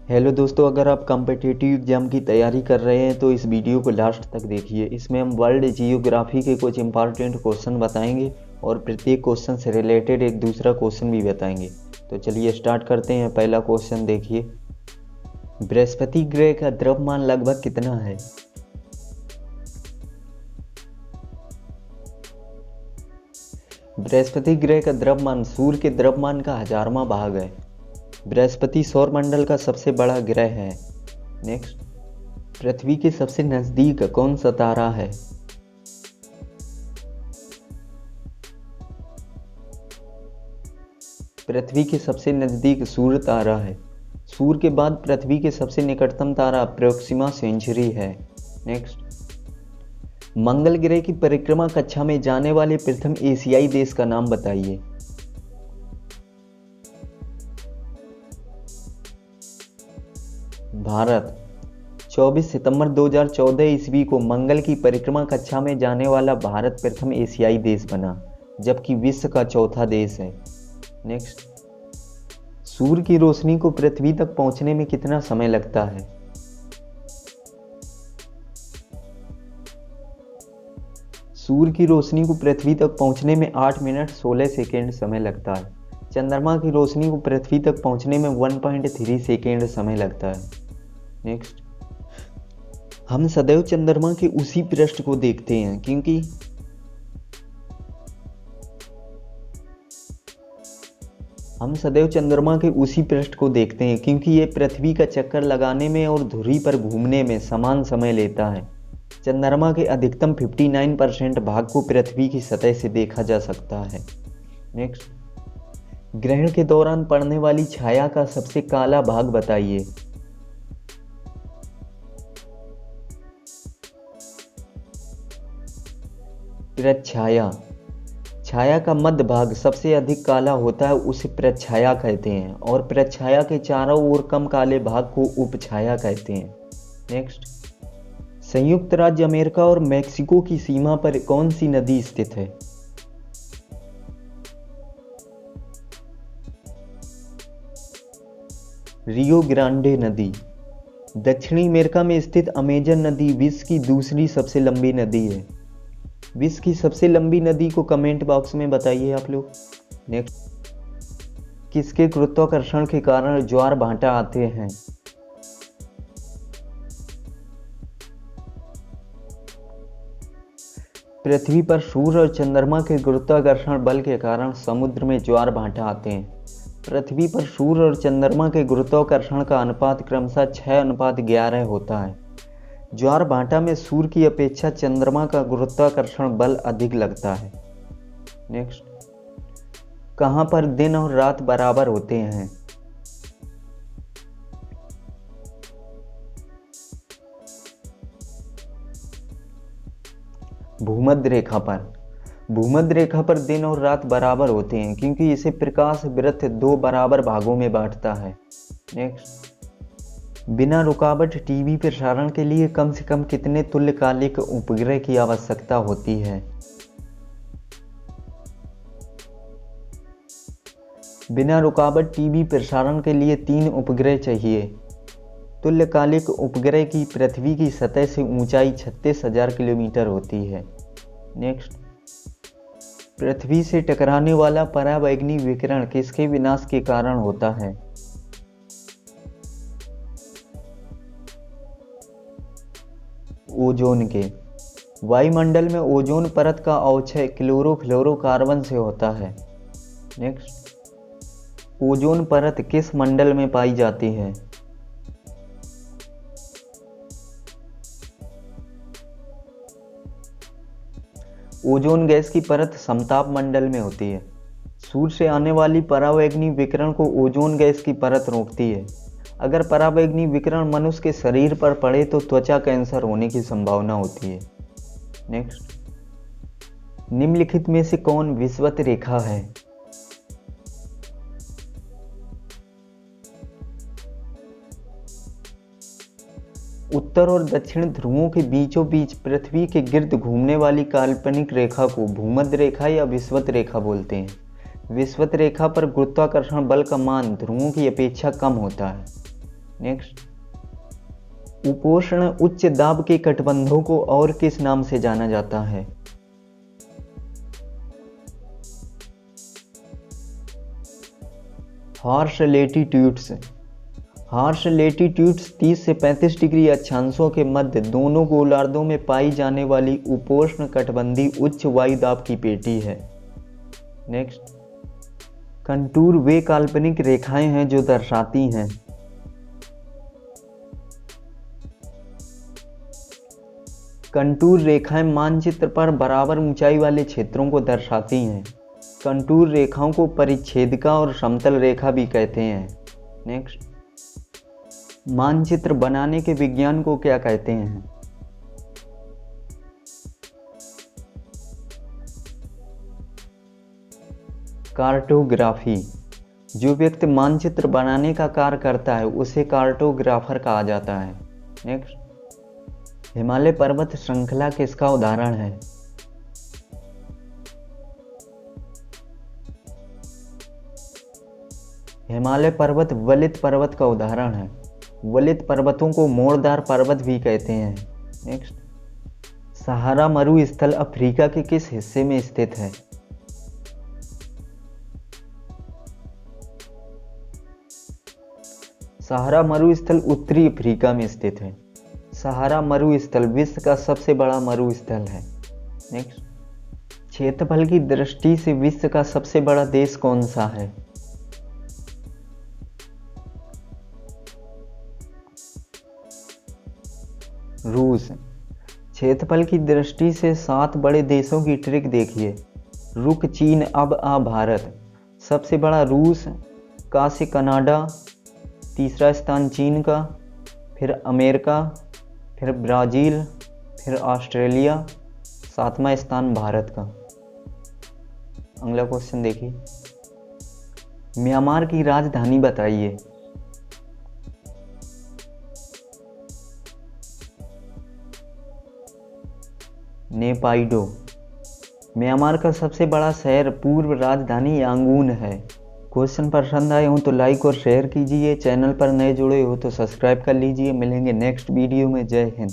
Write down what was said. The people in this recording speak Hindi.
हेलो दोस्तों, अगर आप कॉम्पिटिटिव एग्जाम की तैयारी कर रहे हैं तो इस वीडियो को लास्ट तक देखिए। इसमें हम वर्ल्ड जियोग्राफी के कुछ इंपॉर्टेंट क्वेश्चन बताएंगे और प्रत्येक क्वेश्चन से रिलेटेड एक दूसरा क्वेश्चन भी बताएंगे। तो चलिए स्टार्ट करते हैं। पहला क्वेश्चन देखिए, बृहस्पति ग्रह का द्रव्यमान लगभग कितना है? बृहस्पति ग्रह का द्रव्यमान सूर्य के द्रव्यमान का 1000वां भाग है। बृहस्पति सौरमंडल का सबसे बड़ा ग्रह है। नेक्स्ट, पृथ्वी के सबसे नजदीक कौन सा तारा है? पृथ्वी के सबसे नजदीक सूर्य तारा है। सूर्य के बाद पृथ्वी के सबसे निकटतम तारा प्रोक्सिमा सेंचुरी है। नेक्स्ट, मंगल ग्रह की परिक्रमा कक्षा में जाने वाले प्रथम एशियाई देश का नाम बताइए। भारत। 24 सितंबर 2014 ईस्वी को मंगल की परिक्रमा कक्षा में जाने वाला भारत प्रथम एशियाई देश बना, जबकि विश्व का चौथा देश है। नेक्स्ट, सूर्य की रोशनी को पृथ्वी तक पहुंचने में कितना समय लगता है? सूर्य की रोशनी को पृथ्वी तक पहुंचने में 8 मिनट 16 सेकेंड समय लगता है। चंद्रमा की रोशनी को पृथ्वी तक पहुंचने में 1.3 सेकेंड समय लगता है। नेक्स्ट, हम सदैव चंद्रमा के उसी पृष्ठ को देखते हैं क्योंकि ये पृथ्वी का चक्कर लगाने में और धुरी पर घूमने में समान समय लेता है। चंद्रमा के अधिकतम 59% भाग को पृथ्वी की सतह से देखा जा सकता है। नेक्स्ट, ग्रहण के दौरान पड़ने वाली छाया का सबसे काला भाग बताइए। प्रच्छाया। छाया का मध्य भाग सबसे अधिक काला होता है, उसे प्रच्छाया कहते हैं, और प्रच्छाया के चारों ओर कम काले भाग को उपछाया कहते हैं। नेक्स्ट, संयुक्त राज्य अमेरिका और मेक्सिको की सीमा पर कौन सी नदी स्थित है? रियो ग्रांडे नदी। दक्षिणी अमेरिका में स्थित अमेजन नदी विश्व की दूसरी सबसे लंबी नदी है। विश्व की सबसे लंबी नदी को कमेंट बॉक्स में बताइए आप लोग। नेक्स्ट, किसके गुरुत्वाकर्षण के कारण ज्वार भाटा आते हैं? पृथ्वी पर सूर्य और चंद्रमा के गुरुत्वाकर्षण बल के कारण समुद्र में ज्वार भाटा आते हैं। पृथ्वी पर सूर्य और चंद्रमा के गुरुत्वाकर्षण का अनुपात क्रमशः 6:11 होता है। ज्वार भाटा में सूर्य की अपेक्षा चंद्रमा का गुरुत्वाकर्षण बल अधिक लगता है। नेक्स्ट, कहां पर दिन और रात बराबर होते हैं? भूमध्य रेखा पर। भूमध्य रेखा पर दिन और रात बराबर होते हैं क्योंकि इसे प्रकाश वृत्त 2 बराबर भागों में बांटता है। नेक्स्ट, बिना रुकावट टीवी प्रसारण के लिए कम से कम कितने तुल्यकालिक उपग्रह की आवश्यकता होती है? बिना रुकावट टीवी प्रसारण के लिए 3 उपग्रह चाहिए। तुल्यकालिक उपग्रह की पृथ्वी की सतह से ऊंचाई 36,000 किलोमीटर होती है। नेक्स्ट, पृथ्वी से टकराने वाला पराबैंगनी विकिरण किसके विनाश के कारण होता है? ओजोन के। वायुमंडल में ओजोन परत का अवक्षय क्लोरोफ्लोरोकार्बन से होता है। नेक्स्ट, ओजोन परत किस मंडल में पाई जाती है? ओजोन गैस की परत समताप मंडल में होती है। सूर्य से आने वाली पराबैंगनी विकिरण को ओजोन गैस की परत रोकती है। अगर पराबैंगनी विकिरण मनुष्य के शरीर पर पड़े तो त्वचा कैंसर होने की संभावना होती है। नेक्स्ट, निम्नलिखित में से कौन विषुवत रेखा है? उत्तर और दक्षिण ध्रुवों के बीचों बीच पृथ्वी के गिर्द घूमने वाली काल्पनिक रेखा को भूमध्य रेखा या विषुवत रेखा बोलते हैं। विषुवत रेखा पर गुरुत्वाकर्षण बल का मान ध्रुवों की अपेक्षा कम होता है। नेक्स्ट, उपोष्ण उच्च दाब के कटबंधों को और किस नाम से जाना जाता है? Harsh latitudes. हार्श लेटीट्यूड्स 30 से 35 डिग्री अक्षांशों के मध्य दोनों गोलार्धों में पाई जाने वाली उपोष्ण कटिबंधीय उच्च वायु दाब की पेटी है। नेक्स्ट, कंटूर वे काल्पनिक रेखाएं हैं जो दर्शाती हैं। कंटूर रेखाएं मानचित्र पर बराबर ऊंचाई वाले क्षेत्रों को दर्शाती हैं। कंटूर रेखाओं को परिच्छेदिका और समतल रेखा भी कहते हैं। नेक्स्ट, मानचित्र बनाने के विज्ञान को क्या कहते हैं? कार्टोग्राफी। जो व्यक्ति मानचित्र बनाने का कार्य करता है उसे कार्टोग्राफर कहा जाता है। नेक्स्ट, हिमालय पर्वत श्रृंखला किसका उदाहरण है? हिमालय पर्वत वलित पर्वत का उदाहरण है। वलित पर्वतों को मोड़दार पर्वत भी कहते हैं। नेक्स्ट, सहारा मरुस्थल अफ्रीका के किस हिस्से में स्थित है? सहारा मरुस्थल उत्तरी अफ्रीका में स्थित है। सहारा मरुस्थल विश्व का सबसे बड़ा मरुस्थल है। नेक्स्ट, क्षेत्रफल की दृष्टि से विश्व का सबसे बड़ा देश कौन सा है? रूस। क्षेत्रफल की दृष्टि से 7 बड़े देशों की ट्रिक देखिए। रुक चीन अब आ भारत। सबसे बड़ा रूस, का से कनाडा, तीसरा स्थान चीन का, फिर अमेरिका, फिर ब्राज़ील, फिर ऑस्ट्रेलिया, 7वां स्थान भारत का। अगला क्वेश्चन देखिए, म्यांमार की राजधानी बताइए। नेपाइडो। म्यांमार का सबसे बड़ा शहर पूर्व राजधानी यांगून है। क्वेश्चन पसंद आए हो तो लाइक और शेयर कीजिए। चैनल पर नए जुड़े हो तो सब्सक्राइब कर लीजिए। मिलेंगे नेक्स्ट वीडियो में। जय हिंद।